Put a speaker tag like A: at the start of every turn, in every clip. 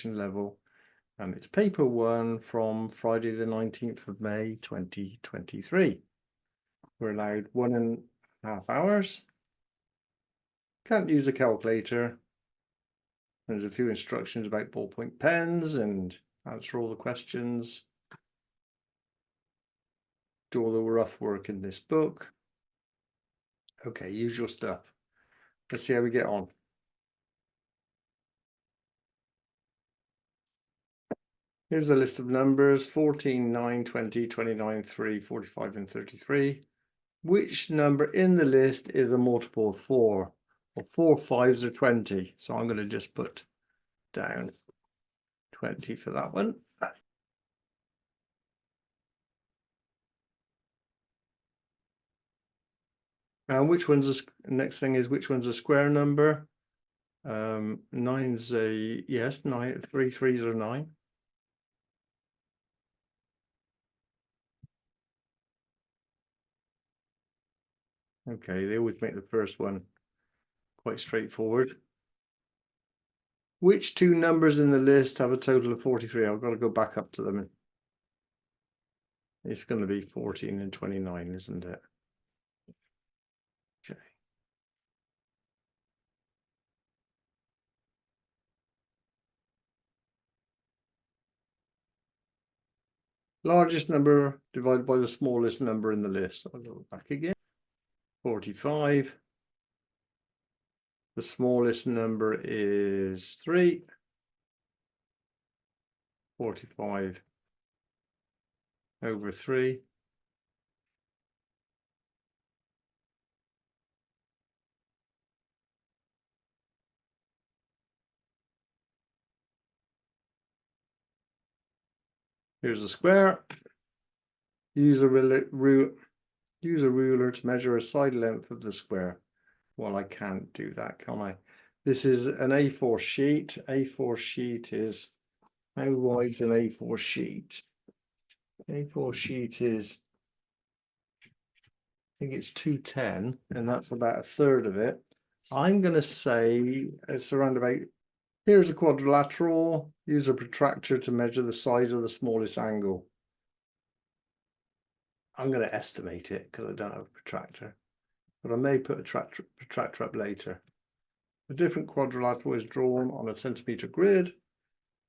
A: level, and it's paper 1 from Friday the 19th of May 2023. We're allowed 1.5 hours. Can't use a calculator. There's a few instructions about ballpoint pens and answer all the questions. Do all the rough work in this book. Okay, usual stuff. Let's see how we get on. Here's a list of numbers: 14, 9, 20, 29, 3, 45, and 33. Which number in the list is a multiple of 4? Well, 4 5s are 20. So I'm going to just put down 20 for that one. And which one's the next thing is which one's a square number? 9's a yes, 9, 3 3s are 9. Okay, they always make the first one quite straightforward. Which two numbers in the list have a total of 43? I've got to go back up to them. It's going to be 14 and 29, isn't it? Okay. Largest number divided by the smallest number in the list. I'll go back again. 45. The smallest number is 3. 45 over 3. Here's a square. Use a ruler to measure a side length of the square. Well, I can't do that, can I? This is an A4 sheet. A4 sheet is, how wide is an A4 sheet? A4 sheet is, I think it's 210, and that's about 1/3 of it. I'm going to say it's around about, here's a quadrilateral. Use a protractor to measure the size of the smallest angle. I'm going to estimate it because I don't have a protractor, but I may put a protractor up later. A different quadrilateral is drawn on a centimetre grid.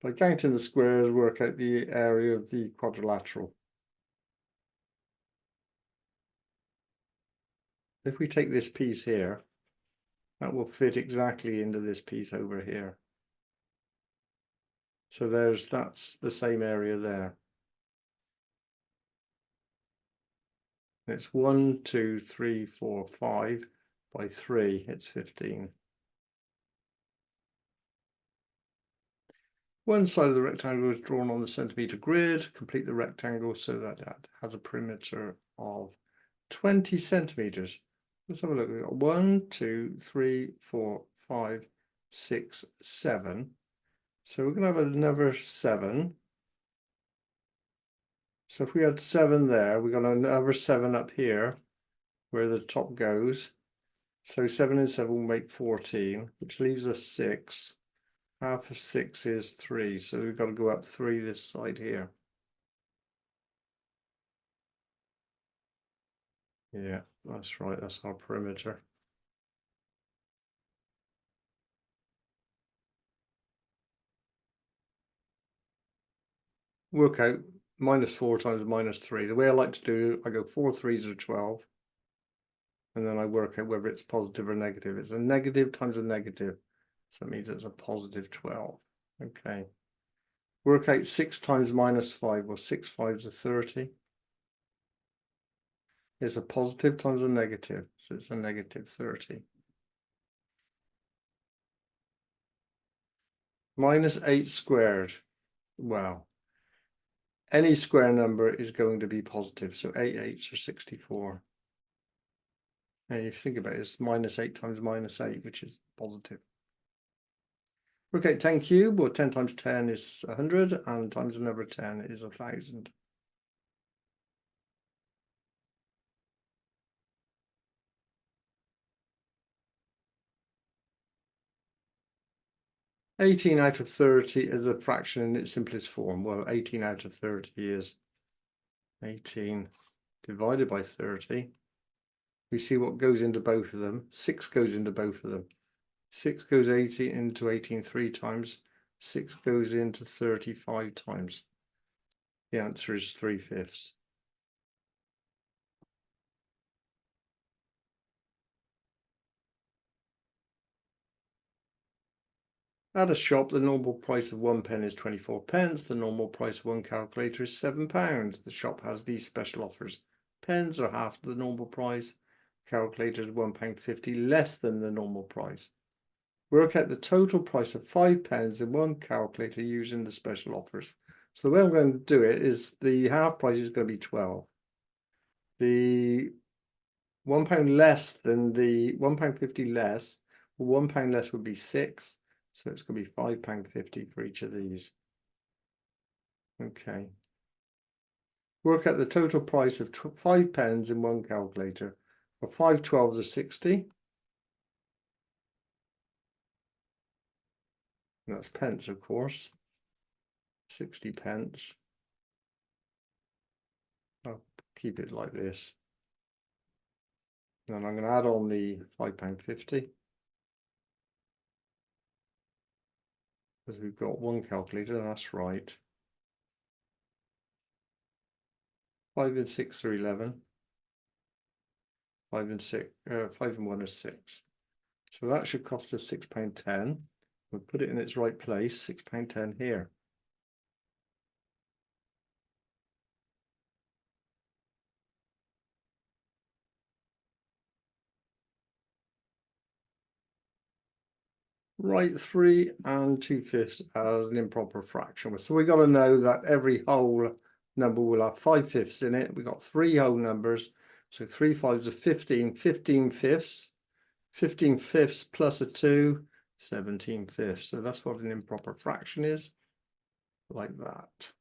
A: By counting the squares, work out the area of the quadrilateral. If we take this piece here, that will fit exactly into this piece over here. So that's the same area there. It's 1, 2, 3, 4, 5 by 3. It's 15. One side of the rectangle is drawn on the centimetre grid. Complete the rectangle so that it has a perimeter of 20 centimetres. Let's have a look. We've got 1, 2, 3, 4, 5, 6, 7. So we're going to have another 7. So if we had 7 there, we've got another 7 up here where the top goes. So 7 and 7 will make 14, which leaves us 6. Half of 6 is 3, so we've got to go up 3 this side here. Yeah, that's right, that's our perimeter. Work out -4 times -3. The way I like to do, I go 4 3s are 12. And then I work out whether it's positive or negative. It's a negative times a negative. So that means it's a positive 12. Okay. Work out 6 times -5, or 6 5s are 30. It's a positive times a negative, so it's a negative 30. -8 squared. Well, any square number is going to be positive, so 8 8s are 64. And if you think about it, it's -8 times -8, which is positive. Okay, 10 cubed, or 10 times 10 is 100, and times another 10 is 1,000. 18 out of 30 is a fraction in its simplest form. Well, 18 out of 30 is 18 divided by 30. We see what goes into both of them. 6 goes into both of them. 6 goes into 18 3 times. 6 goes into 35 times. The answer is 3/5. At a shop, the normal price of 1 pen is 24 pence. The normal price of one calculator is £7. The shop has these special offers. Pens are half the normal price. Calculators £1.50 less than the normal price. Work out the total price of 5 pens in one calculator using the special offers. So the way I'm going to do it is the half price is going to be 12. The £1 less than the £1.50 less, well, £1 less would be 6. So it's going to be £5.50 for each of these. Okay. Work out the total price of 5 pens in one calculator. Well, 5 12s are 60. And that's pence, of course. 60 pence. I'll keep it like this. And then I'm going to add on the £5.50. Because we've got one calculator, that's right. 5 and 6 are 11. 5 and 1 is 6. So that should cost us £6.10. We'll put it in its right place, £6.10 here. Write 3 2/5 as an improper fraction. So we got to know that every whole number will have 5/5 in it. We got 3 whole numbers. So 3 5s are 15, 15/5. 15/5 plus a 2, 17/5. So that's what an improper fraction is, like that.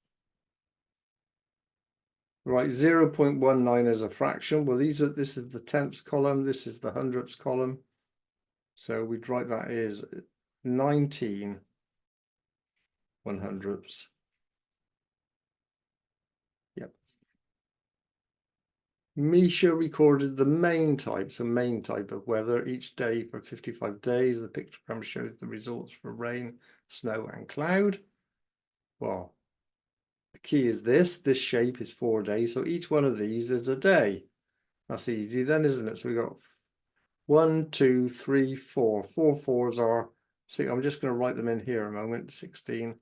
A: Right, 0.19 as a fraction. Well, this is the tenths column, this is the hundredths column. So we'd write that as 19 100ths. Yep. Misha recorded the main types, a main type of weather each day for 55 days. The pictogram shows the results for rain, snow, and cloud. Well, the key is this shape is 4 days. So each one of these is a day. That's easy then, isn't it? So we got 1, 2, 3, 4. 4 4s are 6. I'm just going to write them in here a moment. 16.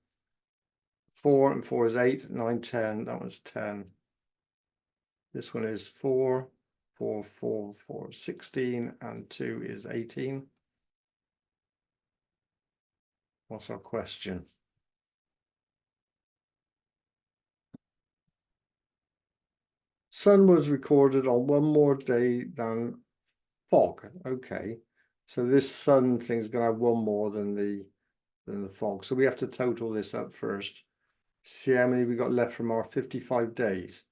A: 4 and 4 is 8, 9, 10. That one's 10. This one is 4, 4, 4, 4, 16, and 2 is 18. What's our question? Sun was recorded on one more day than fog. Okay, so this sun thing is going to have one more than the fog. So we have to total this up first. See how many we got left from our 55 days.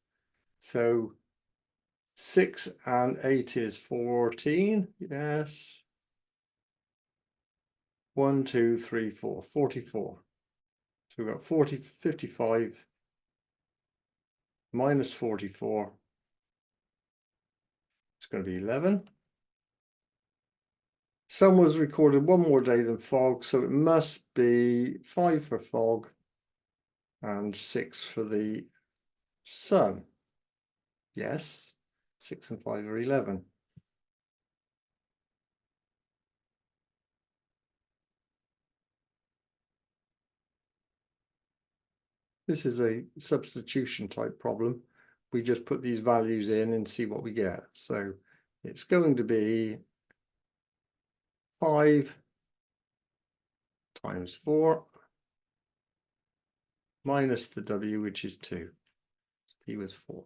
A: So 6 and 8 is 14. Yes. 1, 2, 3, 4, 44. So we've got 55 minus 44. It's going to be 11. Sun was recorded one more day than fog, so it must be 5 for fog and 6 for the sun. Yes, 6 and 5 are 11. This is a substitution type problem. We just put these values in and see what we get. So it's going to be 5 times 4 minus the W, which is 2. P was 4.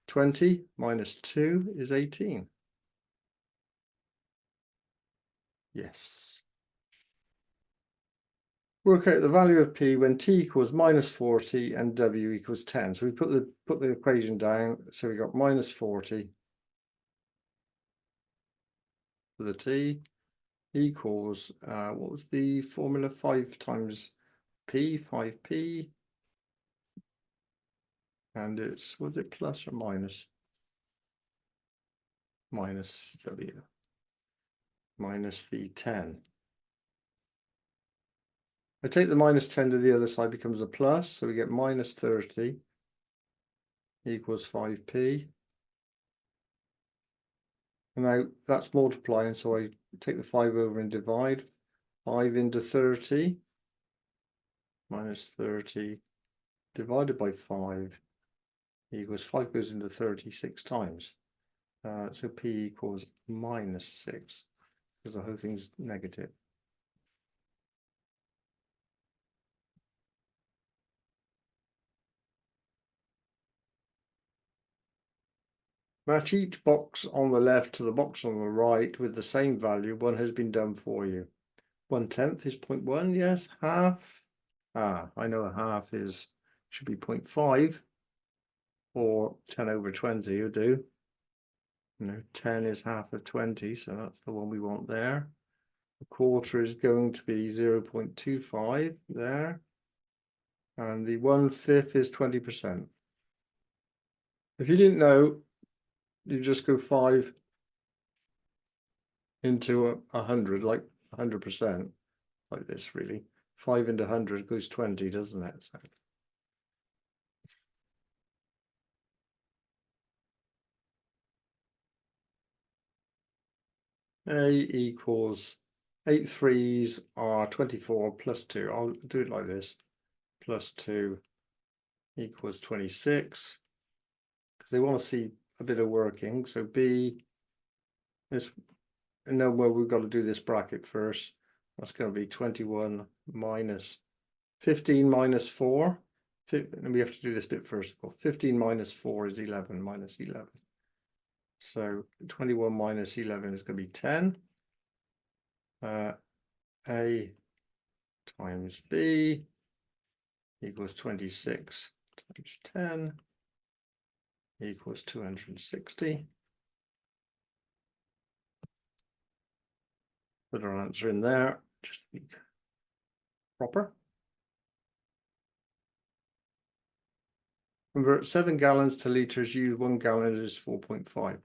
A: 20 minus 2 is 18. Yes. Work out the value of P when T equals minus 40 and W equals 10. So we put the equation down. So we got minus 40 for the T. equals, what was the formula? 5 times P, 5P. And it's, was it plus or minus? Minus W. Minus the 10. I take the minus 10 to the other side, becomes a plus, so we get minus 30 equals 5P. And now that's multiplying, so I take the 5 over and divide. 5 into 30 minus 30 divided by 5 equals 5 goes into 36 times. So P equals minus 6 because the whole thing's negative. Match each box on the left to the box on the right with the same value. One has been done for you. 1/10 is 0.1, yes. Half. I know a half should be 0.5 or 10 over 20 will do. 10 is half of 20, so that's the one we want there. A quarter is going to be 0.25 there. And the 1/5 is 20%. If you didn't know, you just go 5 into 100, like 100%, like this really. 5 into 100 goes 20, doesn't it? So. A equals 8 3s are 24 plus 2. I'll do it like this. Plus 2 equals 26. Because they want to see a bit of working. So B, this, no, well, we've got to do this bracket first. That's going to be 21 minus 15 minus 4. And we have to do this bit first of all. 15 minus 4 is 11 minus 11. So 21 minus 11 is going to be 10. A times B equals 26 times 10 equals 260. Put our answer in there, just to be proper. Convert 7 gallons to litres, use 1 gallon is 4.5.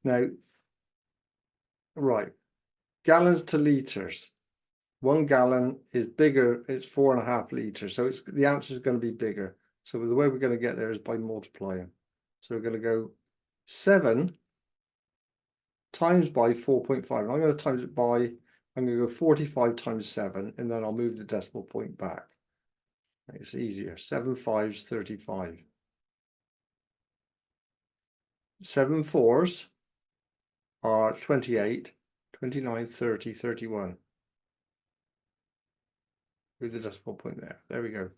A: Now, right, gallons to litres. 1 gallon is bigger, it's 4.5 litres, so the answer is going to be bigger. So the way we're going to get there is by multiplying. So we're going to go 7 times by 4.5. I'm going to times it by, I'm going to go 45 times 7, and then I'll move the decimal point back. It's easier. 7 5s, 35. 7 4s are 28, 29, 30, 31. With the decimal point there. There we go.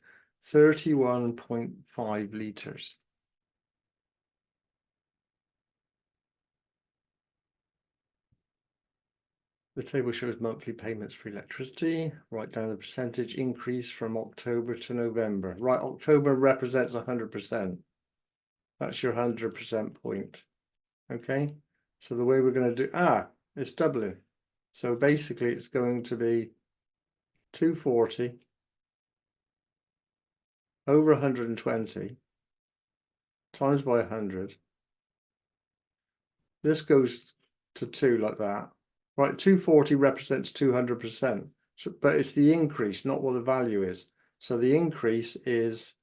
A: 31.5 litres. The table shows monthly payments for electricity. Write down the percentage increase from October to November. Right, October represents 100%. That's your 100% point. Okay, so the way we're going to do, it's doubling. So basically it's going to be 240 over 120 times by 100. This goes to 2 like that. Right, 240 represents 200%, so, but it's the increase, not what the value is. So the increase is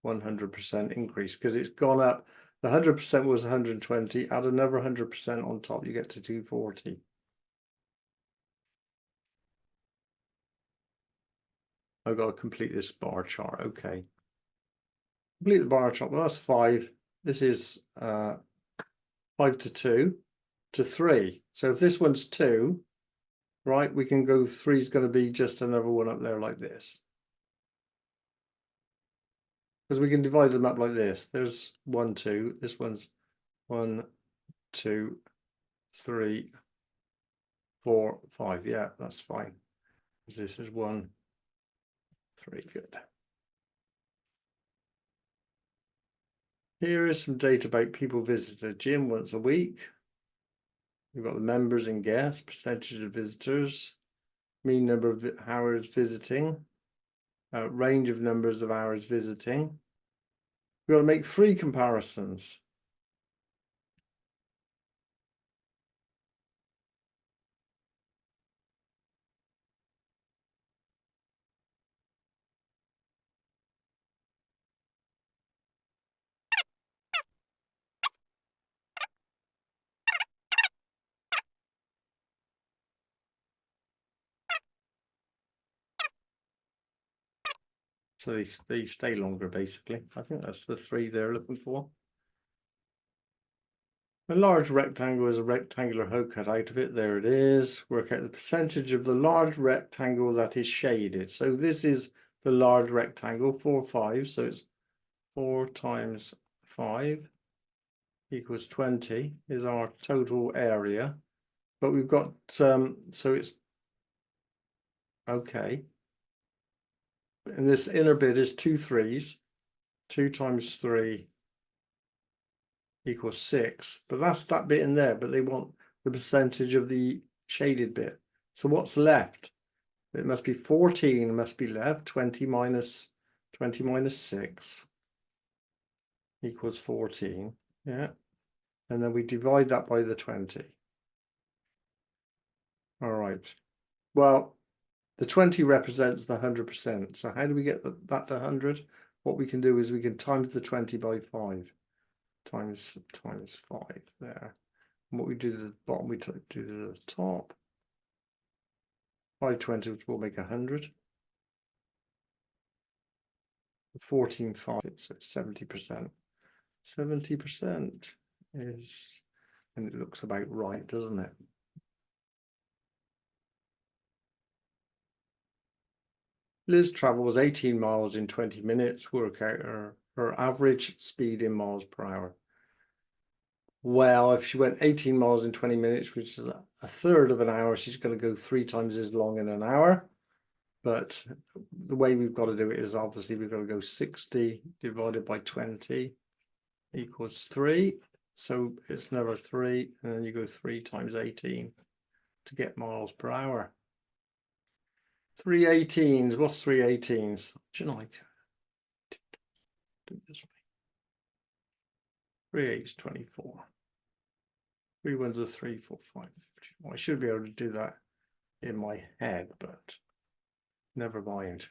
A: 100% increase because it's gone up. The 100% was 120, add another 100% on top, you get to 240. I've got to complete this bar chart. Okay. Complete the bar chart. Well, that's 5. This is 5 to 2 to 3. So if this one's 2, right, we can go 3 is going to be just another one up there like this. Because we can divide them up like this. There's 1, 2. This one's 1, 2, 3, 4, 5. Yeah, that's fine. This is 1, 3. Good. Here is some data about people visit a gym once a week. We've got the members and guests, percentage of visitors, mean number of hours visiting, range of numbers of hours visiting. We've got to make 3 comparisons. So they stay longer, basically. I think that's the 3 they're looking for. A large rectangle is a rectangular hole cut out of it. There it is. Work out the percentage of the large rectangle that is shaded. So this is the large rectangle, 4, 5. So it's 4 times 5 equals 20 is our total area. But we've got, so it's, okay. And this inner bit is 2 3s. 2 times 3 equals 6. But that's that bit in there. But they want the percentage of the shaded bit. So what's left? It must be 14 must be left. 20 minus 6 equals 14. Yeah. And then we divide that by the 20. All right. Well, the 20 represents the 100%. So how do we get that to 100? What we can do is we can times the 20 by 5. Times 5 there. And what we do to the bottom, we do to the top. 520, which will make 100. 14, 5, so it's 70%. 70% is, and it looks about right, doesn't it? Liz travels 18 miles in 20 minutes. Work out her average speed in miles per hour. Well, if she went 18 miles in 20 minutes, which is a third of an hour, she's going to go 3 times as long in an hour. But the way we've got to do it is obviously we've got to go 60 divided by 20 equals 3. So it's never 3, and then you go 3 times 18 to get miles per hour. 3 18s. What's 3 18s? Do you like? Do it this way. 3 8s 24. 3 1s are 3 4 5 54. I should be able to do that in my head, but never mind.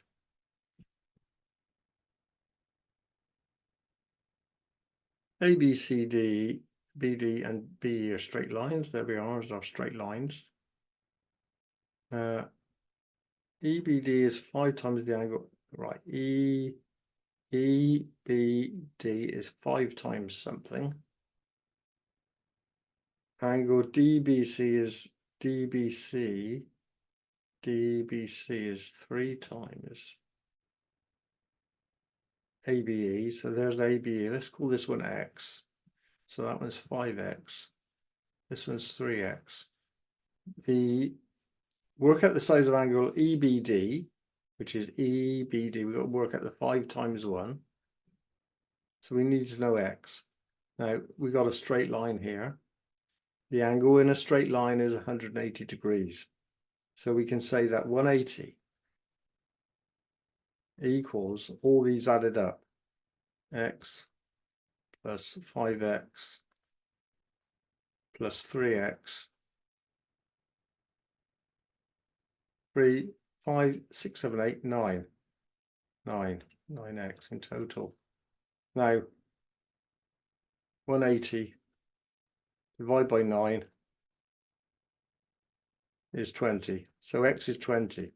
A: A, B, C, D, B, D, and B are straight lines. There we are, as our straight lines. EBD is 5 times the angle, right? EBD is 5 times something. Angle DBC is DBC is 3 times ABE. So there's ABE. Let's call this one X. So that one's 5X. This one's 3X. Work out the size of angle EBD, which is EBD. We've got to work out the 5 times 1. So we need to know X. Now, we've got a straight line here. The angle in a straight line is 180 degrees. So we can say that 180 equals all these added up. X plus 5X plus 3X. 3, 5, 6, 7, 8, 9. 9x in total. Now, 180 divided by 9 is 20. So x is 20.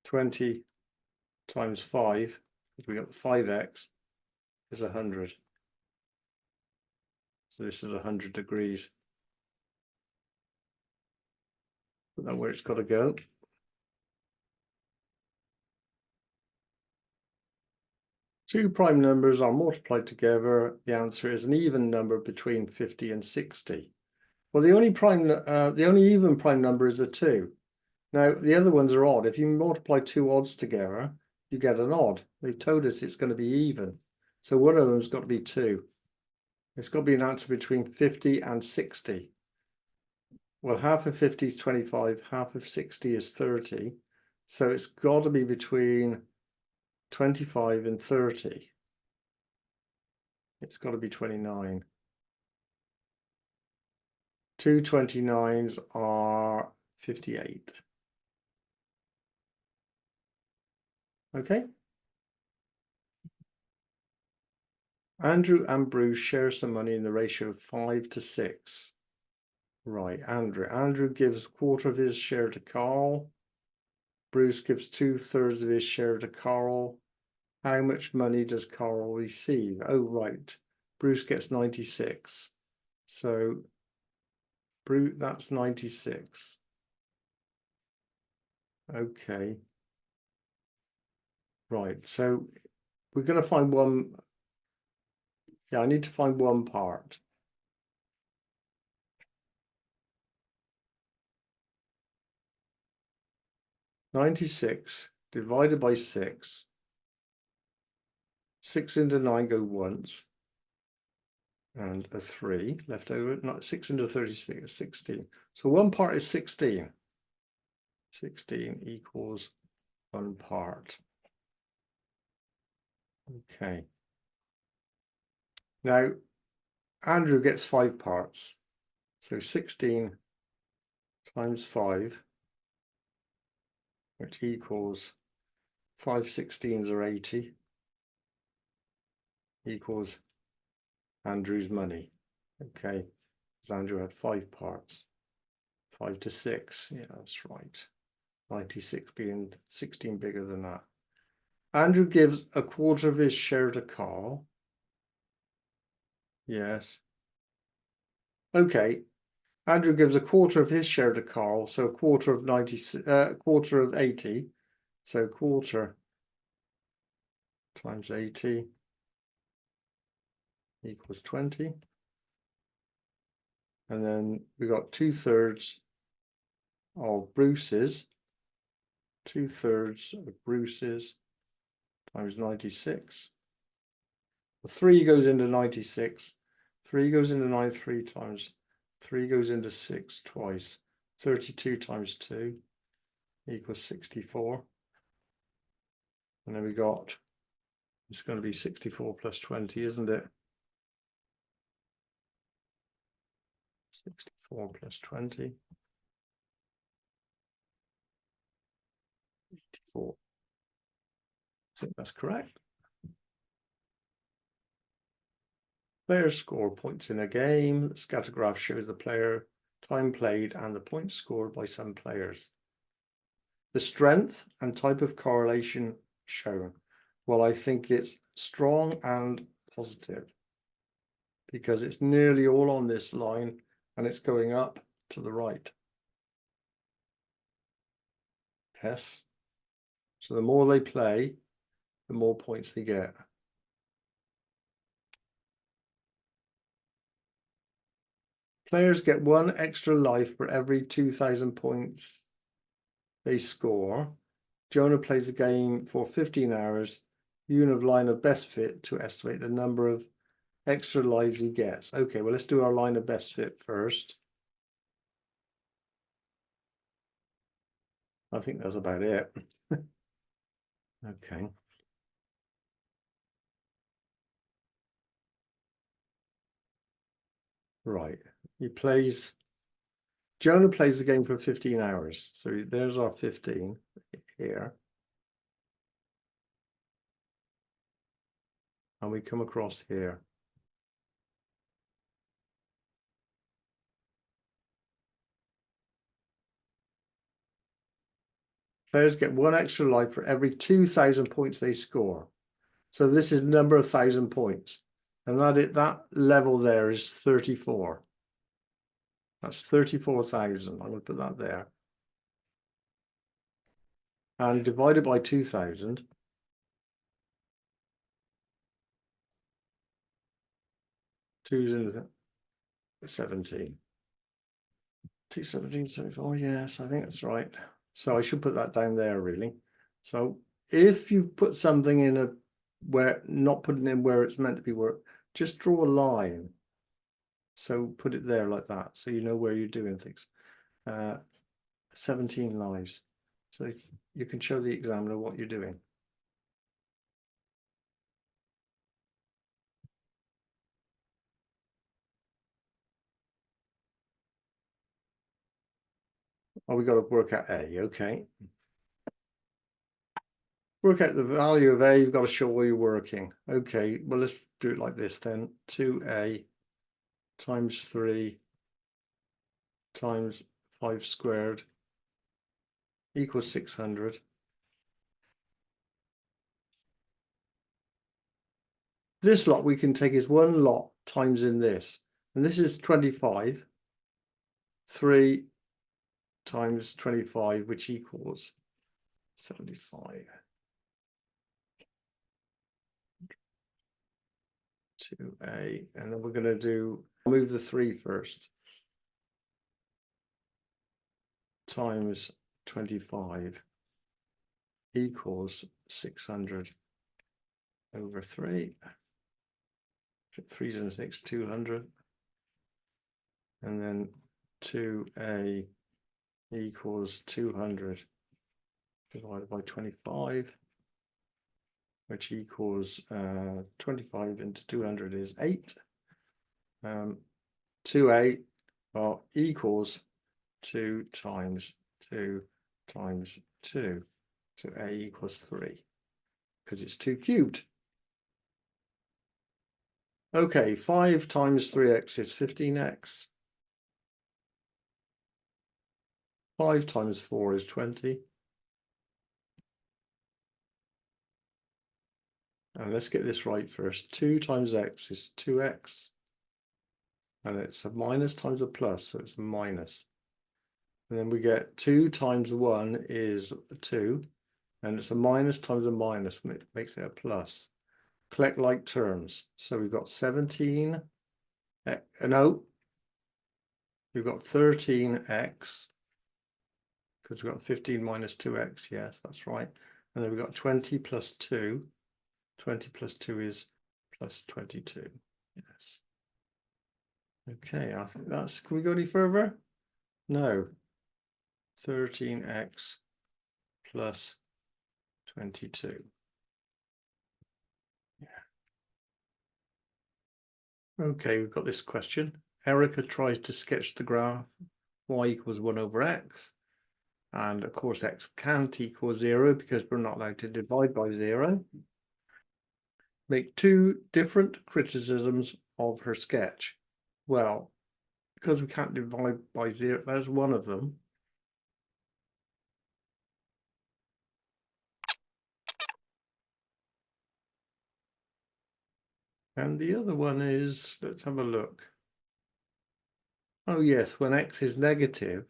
A: 20 times 5, because we got the 5x, is 100. So this is 100 degrees. Put that where it's got to go. Two prime numbers are multiplied together. The answer is an even number between 50 and 60. Well, the only even prime number is a 2. Now, the other ones are odd. If you multiply 2 odds together, you get an odd. They've told us it's going to be even. So one of them's got to be 2. It's got to be an answer between 50 and 60. well, half of 50 is 25, half of 60 is 30. So it's got to be between 25 and 30. It's got to be 29. Two 29s are 58. Okay. Andrew and Bruce share some money in the ratio of 5 to 6. Right, Andrew. Andrew gives a quarter of his share to Carl. Bruce gives 2/3 of his share to Carl. How much money does Carl receive? Oh, right. Bruce gets 96. So, Bruce, that's 96. Okay. Right, so we're going to find one. Yeah, I need to find one part. "96 divided by 6. 6 into 9 go once. And a 3 left over. Not 6 into 36, 16. So one part is 16. 16 equals one part. Okay. Now, Andrew gets 5 parts. So 16 times 5, which equals 5 16s are 80, equals Andrew's money. Okay, because Andrew had 5 parts. 5 to 6, yeah, that's right. 96 being 16 bigger than that. Andrew gives a quarter of his share to Carl. Yes. Okay. Andrew gives a quarter of his share to Carl, so a quarter of quarter of 80. So quarter times 80 equals 20. And then we got 2/3 of Bruce's. 2/3 of Bruce's times 96. The 3 goes into 96. 3 goes into 9 3 times. 3 goes into 6 twice. 32 times 2 equals 64. And then we got, it's going to be 64 plus 20, isn't it? 64 plus 20. 84. I think that's correct. Players score points in a game. The scatter graph shows the player time played and the points scored by some players. The strength and type of correlation shown. Well, I think it's strong and positive because it's nearly all on this line and it's going up to the right. Yes. So the more they play, the more points they get. Players get 1 extra life for every 2,000 points they score. Jonah plays the game for 15 hours. You have line of best fit to estimate the number of extra lives he gets. Okay, well, let's do our line of best fit first. I think that's about it. Okay. Right. Jonah plays the game for 15 hours. So there's our 15 here. And we come across here. Players get 1 extra life for every 2,000 points they score. So this is number of 1,000 points. And that level there is 34. That's 34,000. I'm going to put that there. And divided by 2,000. 2's in 17. 217.74. Yes, I think that's right. So I should put that down there, really. So if you put something in where not putting in where it's meant to be worked, just draw a line. So put it there like that, so you know where you're doing things. 17 lives. So you can show the examiner what you're doing. Oh, we got to work out A, okay. Work out the value of A, you've got to show where you're working. Okay, well, let's do it like this then. 2A times 3 times 5 squared equals 600. This lot we can take as one lot times in this. And this is 25. 3 times 25, which equals 75. 2A, and then we're going to move the 3 first. Times 25 equals 600 over 3. 3's and 6, 200. And then 2A equals 200 divided by 25, which equals 25 into 200 is 8. 2A equals 2 times 2 times 2. So A equals 3 because it's 2 cubed. Okay, 5 times 3x is 15x. 5 times 4 is 20. And let's get this right first. 2 times x is 2x. And it's a minus times a plus, so it's a minus. And then we get 2 times 1 is 2. And it's a minus times a minus, makes it a plus. Collect like terms. So we've got 17. No. We've got 13x. Because we've got 15 minus 2x. Yes, that's right. And then we've got 20 plus 2. 20 plus 2 is plus 22. Yes. Okay, I think that's, can we go any further? No. 13x plus 22. Yeah. Okay, we've got this question. Erica tries to sketch the graph y equals 1 over x. And of course, x can't equal 0 because we're not allowed to divide by 0. Make 2 different criticisms of her sketch. Well, because we can't divide by 0, there's one of them. And the other one is, let's have a look. Oh yes, when x is negative,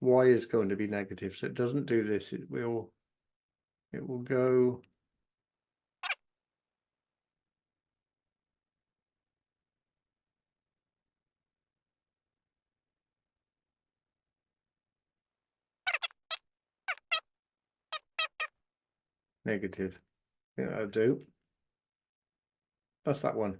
A: y is going to be negative. So it doesn't do this. It will go negative. Yeah, that'll do. That's that one.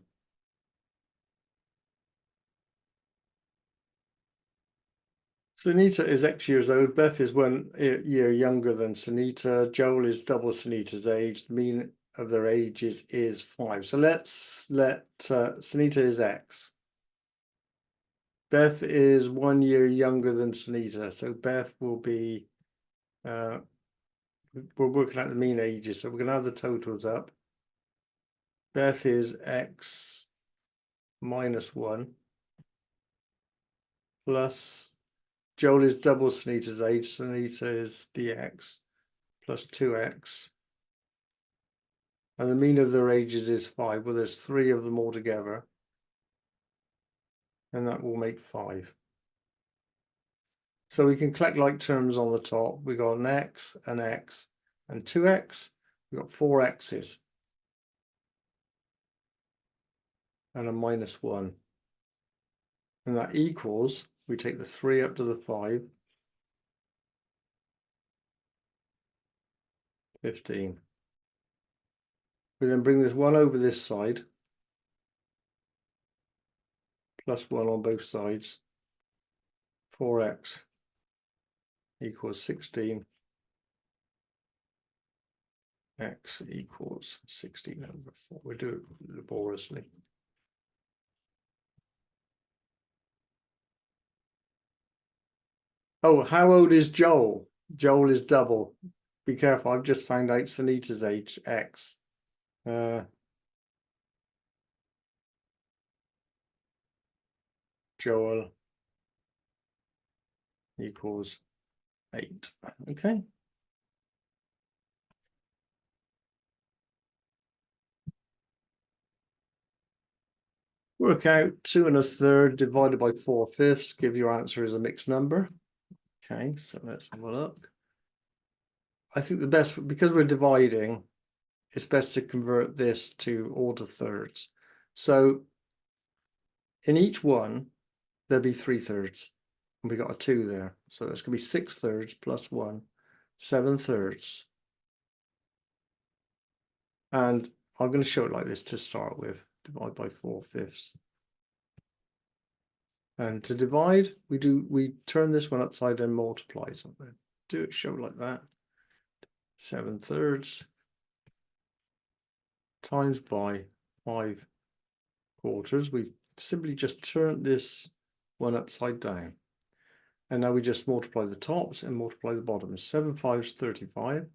A: Sunita is X years old. Beth is 1 year younger than Sunita. Joel is double Sunita's age. The mean of their ages is 5. So let's let Sunita is X. Beth is 1 year younger than Sunita. So Beth will be, we're working out the mean ages. So we're going to have the totals up. Beth is X minus 1 plus Joel is double Sunita's age. Sunita is the X plus 2x. And the mean of their ages is 5. Well, there's 3 of them all together. And that will make 5. So we can collect like terms on the top. We got an x, and 2x. We got 4 x's. And a minus 1. And that equals, we take the 3 up to the 5. 15. We then bring this 1 over this side. Plus 1 on both sides. 4x equals 16. X equals 16 over 4. We do it laboriously. Oh, how old is Joel? Joel is double. Be careful, I've just found out Sunita's age, X. Joel equals 8. Okay. Work out 2 1/3 divided by 4/5. Give your answer as a mixed number. Okay, so let's have a look. I think the best, because we're dividing, it's best to convert this to order thirds. So in each one, there'll be 3/3. And we got a 2 there. So that's going to be 6/3 plus 1, 7/3. And I'm going to show it like this to start with. Divide by 4/5. And to divide, we turn this one upside down, multiply. So I'm going to do it, show it like that. 7/3 times by 5/4. We've simply just turned this one upside down. And now we just multiply the tops and multiply the bottoms. 7 5s 35.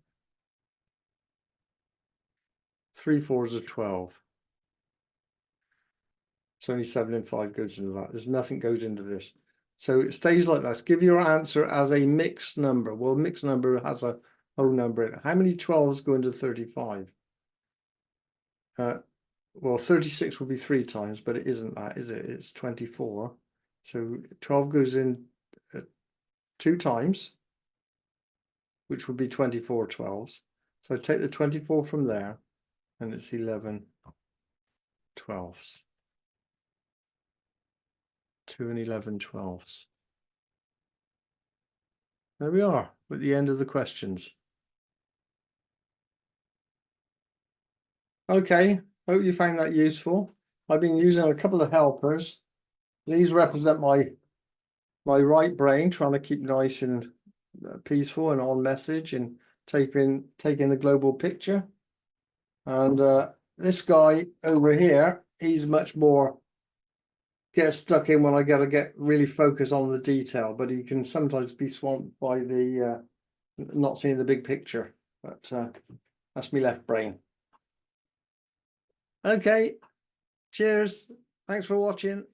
A: 3 4s are 12. It's only 7 and 5 goes into that. There's nothing goes into this. So it stays like this. Give your answer as a mixed number. Well, mixed number has a whole number in it. How many 12s go into 35? Well, 36 would be 3 times, but it isn't that, is it? It's 24. So 12 goes in 2 times, which would be 24 12s. So take the 24 from there, and it's 11 12s. 2 and 11 12s. There we are, at the end of the questions. Okay, hope you found that useful. I've been using a couple of helpers. These represent my right brain, trying to keep nice and peaceful and on message and taking the global picture. And this guy over here, he's much more get stuck in when I gotta get really focused on the detail, but he can sometimes be swamped by the not seeing the big picture. But that's my left brain. Okay, cheers. Thanks for watching.